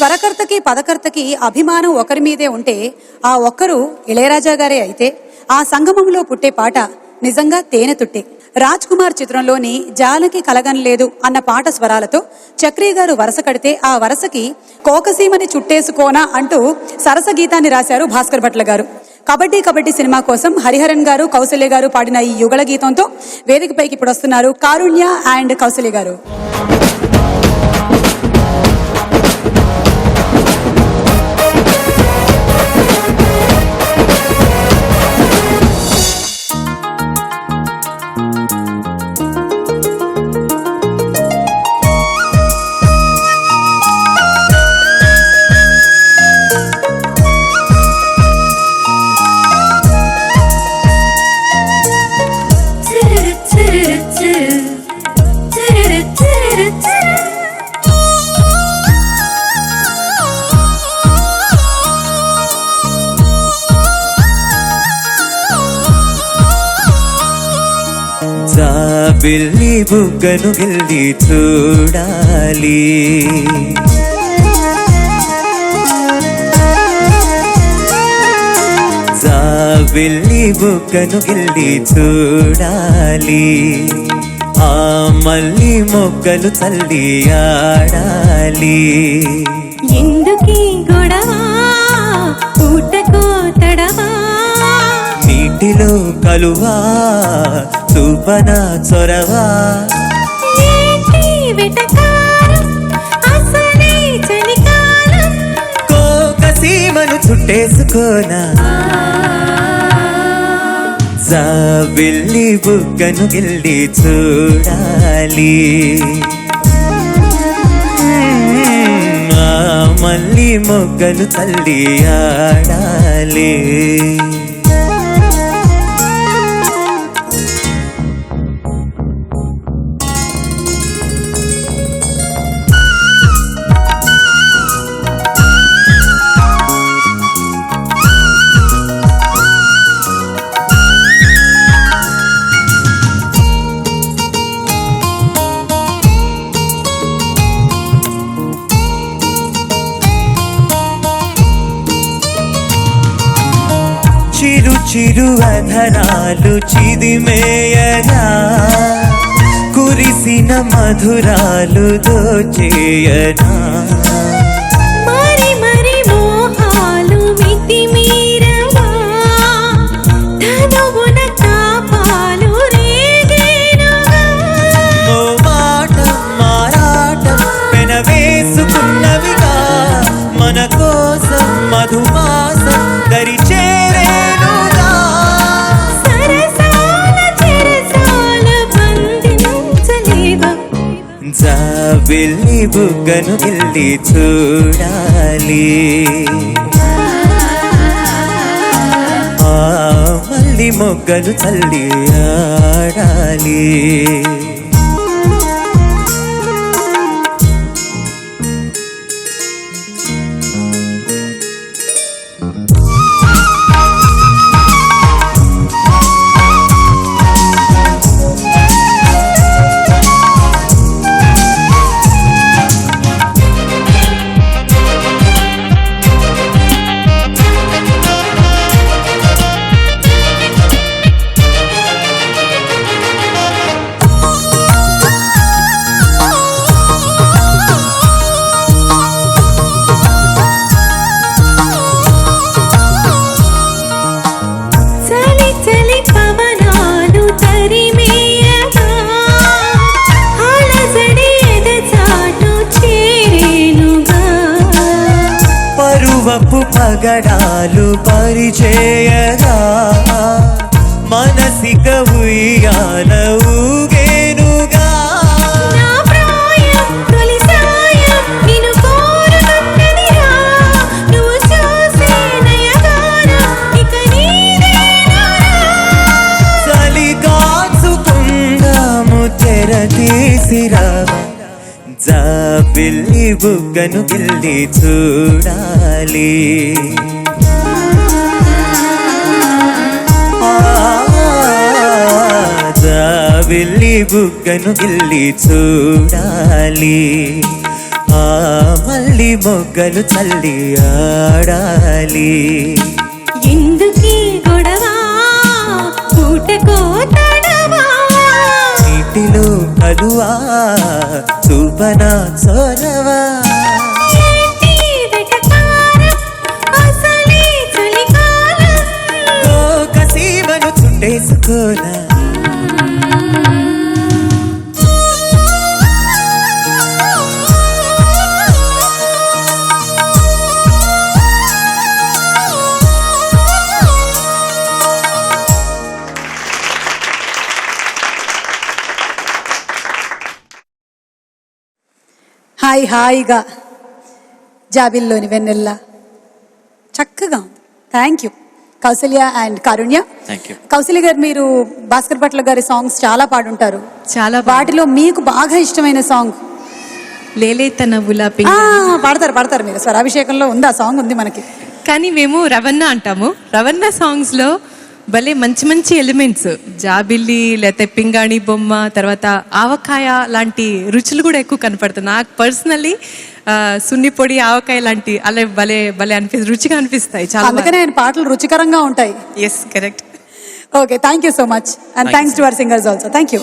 స్వరకర్తకి పదకర్తకి అభిమానం ఒకరి మీదే ఉంటే ఆ ఒక్కరు ఇళయరాజా గారే అయితే ఆ సంగమంలో పుట్టే పాట నిజంగా తేనె తుట్టే. రాజ్ కుమార్ చిత్రంలోని జానకి కలగనలేదు అన్న పాట స్వరాలతో చక్రి గారు వరస కడితే ఆ వరసకి కోకసీమని చుట్టేసుకోనా అంటూ సరస గీతాన్ని రాశారు భాస్కర్ భట్ల గారు. కబడ్డీ కబడ్డీ సినిమా కోసం హరిహరన్ గారు కౌసల్య గారు పాడిన ఈ యుగళ గీతంతో వేదికపైకి ఇప్పుడు వస్తున్నారు కారుణ్య అండ్ కౌసల్య గారు. బిల్లి బుగ్గను గిల్లి చూడాలి, బిల్లి బుగ్గను గిల్లి చూడాలి, ఆ మల్లి మొగ్గలు తల్లి ఆడాలి. ఎందుకీ గొడవ పూటకో తడవా, నీటిలో కలువా చూపన చొరవా, కోకసీమను చుట్టేసుకోనా, బిల్లి బుగ్గను గిల్లి చూడాలి, మల్లి మొగ్గలు తల్లి ఆడాలి. చిరు చిరు అధరాలు చిదిమేయగా, కురిసిన మధురాలు దోచేయనా, మరి మరి మోహాలు మితిమీరవా, తనువున తాపాలు రేగేనుగా, ఓ మాట మారాటం పెనవేసుకున్నవిగా, మన కోసం మధుమాసం దరిచే బిల్లి బుగ్గను గిల్లి చూడాలి, ఆ మల్లి మొగ్గలు తల్లి ఆడాలి. పరువపు పగడాలు పరిచేయగా, మనసిక ఉయ్యాల ఊగేనుగా, చలి కాచుకుందాము తెర తీసిరా, బిల్లి బుగ్గను గిల్లి చూడాలి, బిల్లి బుగ్గను గిల్లి చూడాలి, ఆ మళ్ళీ మొగ్గలు చల్లి ఆడాలి. ఎందుకీ గొడవ పూటకో తడవా నీటిలో కలువా చూపనా చొరవా. ఏంటి వెటకారం అసలే చలికాలం కసీమను చుట్టేసుకోనా. హాయ్ హాయిగా జాబిల్లోని వెన్నెల్లా చక్కగా ఉంది. Thank you Kausalya and Karunya. Thank you. Kausalya గారు, మీరు భాస్కర్ భట్ల గారి సాంగ్స్ చాలా పాడుంటారు. చాలా వాటిలో మీకు బాగా ఇష్టమైన సాంగ్ లేలే తన గులాబీ. పాడతారు మీరు. స్వరాభిషేకంలో ఉంది ఆ సాంగ్, ఉంది మనకి. కానీ మేము రవణ అంటాము. రవణ సాంగ్స్ లో భలే మంచి మంచి ఎలిమెంట్స్, జాబిల్లి లేకపోతే పింగాణి బొమ్మ, తర్వాత ఆవకాయ లాంటి రుచులు కూడా ఎక్కువ కనపడుతుంది. నాకు పర్సనల్లీ సున్నిపొడి ఆవకాయ లాంటి అలా భలే భలే రుచిగా అనిపిస్తాయి చాలా. అందుకనే ఆయన పాటలు రుచికరంగా ఉంటాయి. Yes, correct. Okay, thank you so much and thanks to our singers also. Thank you.